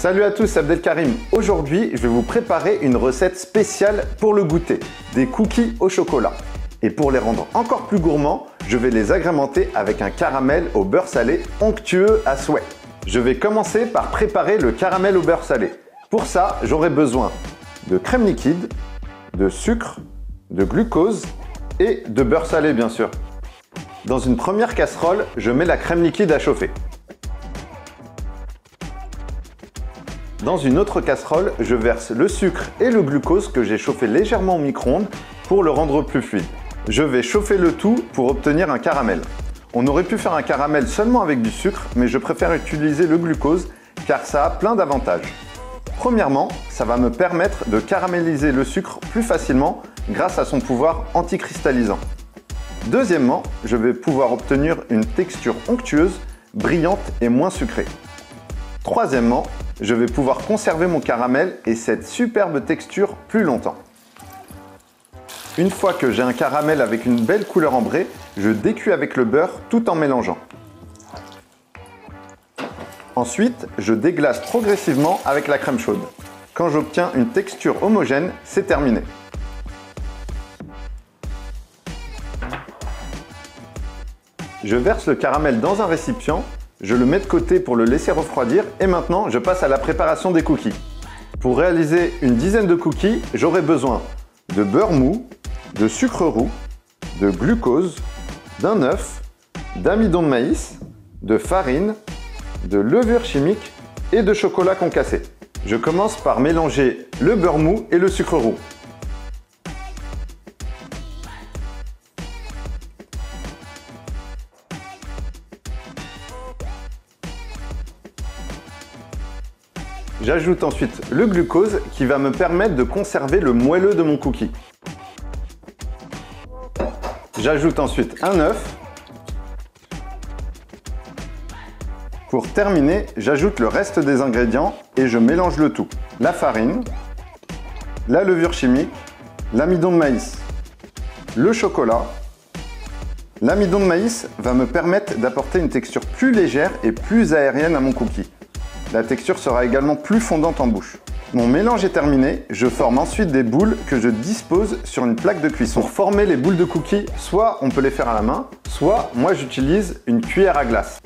Salut à tous, c'est Abdelkarim. Aujourd'hui, je vais vous préparer une recette spéciale pour le goûter, des cookies au chocolat. Et pour les rendre encore plus gourmands, je vais les agrémenter avec un caramel au beurre salé onctueux à souhait. Je vais commencer par préparer le caramel au beurre salé. Pour ça, j'aurai besoin de crème liquide, de sucre, de glucose et de beurre salé bien sûr. Dans une première casserole, je mets la crème liquide à chauffer. Dans une autre casserole, je verse le sucre et le glucose que j'ai chauffé légèrement au micro-ondes pour le rendre plus fluide. Je vais chauffer le tout pour obtenir un caramel. On aurait pu faire un caramel seulement avec du sucre, mais je préfère utiliser le glucose car ça a plein d'avantages. Premièrement, ça va me permettre de caraméliser le sucre plus facilement grâce à son pouvoir anticristallisant. Deuxièmement, je vais pouvoir obtenir une texture onctueuse, brillante et moins sucrée. Troisièmement, je vais pouvoir conserver mon caramel et cette superbe texture plus longtemps. Une fois que j'ai un caramel avec une belle couleur ambrée, je décuis avec le beurre tout en mélangeant. Ensuite, je déglace progressivement avec la crème chaude. Quand j'obtiens une texture homogène, c'est terminé. Je verse le caramel dans un récipient, je le mets de côté pour le laisser refroidir et maintenant je passe à la préparation des cookies. Pour réaliser une dizaine de cookies, j'aurai besoin de beurre mou, de sucre roux, de glucose, d'un œuf, d'amidon de maïs, de farine, de levure chimique et de chocolat concassé. Je commence par mélanger le beurre mou et le sucre roux. J'ajoute ensuite le glucose qui va me permettre de conserver le moelleux de mon cookie. J'ajoute ensuite un œuf. Pour terminer, j'ajoute le reste des ingrédients et je mélange le tout. La farine, la levure chimique, l'amidon de maïs, le chocolat. L'amidon de maïs va me permettre d'apporter une texture plus légère et plus aérienne à mon cookie. La texture sera également plus fondante en bouche. Mon mélange est terminé, je forme ensuite des boules que je dispose sur une plaque de cuisson. Pour former les boules de cookies, soit on peut les faire à la main, soit moi j'utilise une cuillère à glace.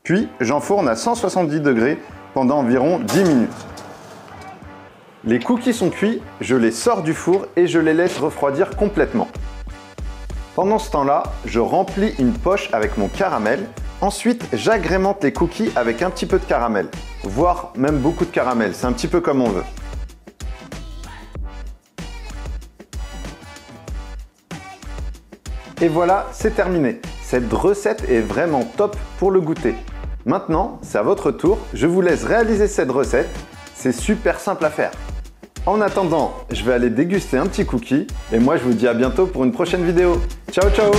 Puis j'enfourne à 170 degrés pendant environ 10 minutes. Les cookies sont cuits, je les sors du four et je les laisse refroidir complètement. Pendant ce temps-là, je remplis une poche avec mon caramel. Ensuite, j'agrémente les cookies avec un petit peu de caramel, voire même beaucoup de caramel, c'est un petit peu comme on veut. Et voilà, c'est terminé. Cette recette est vraiment top pour le goûter. Maintenant, c'est à votre tour, je vous laisse réaliser cette recette, c'est super simple à faire. En attendant, je vais aller déguster un petit cookie et moi je vous dis à bientôt pour une prochaine vidéo. Ciao ciao!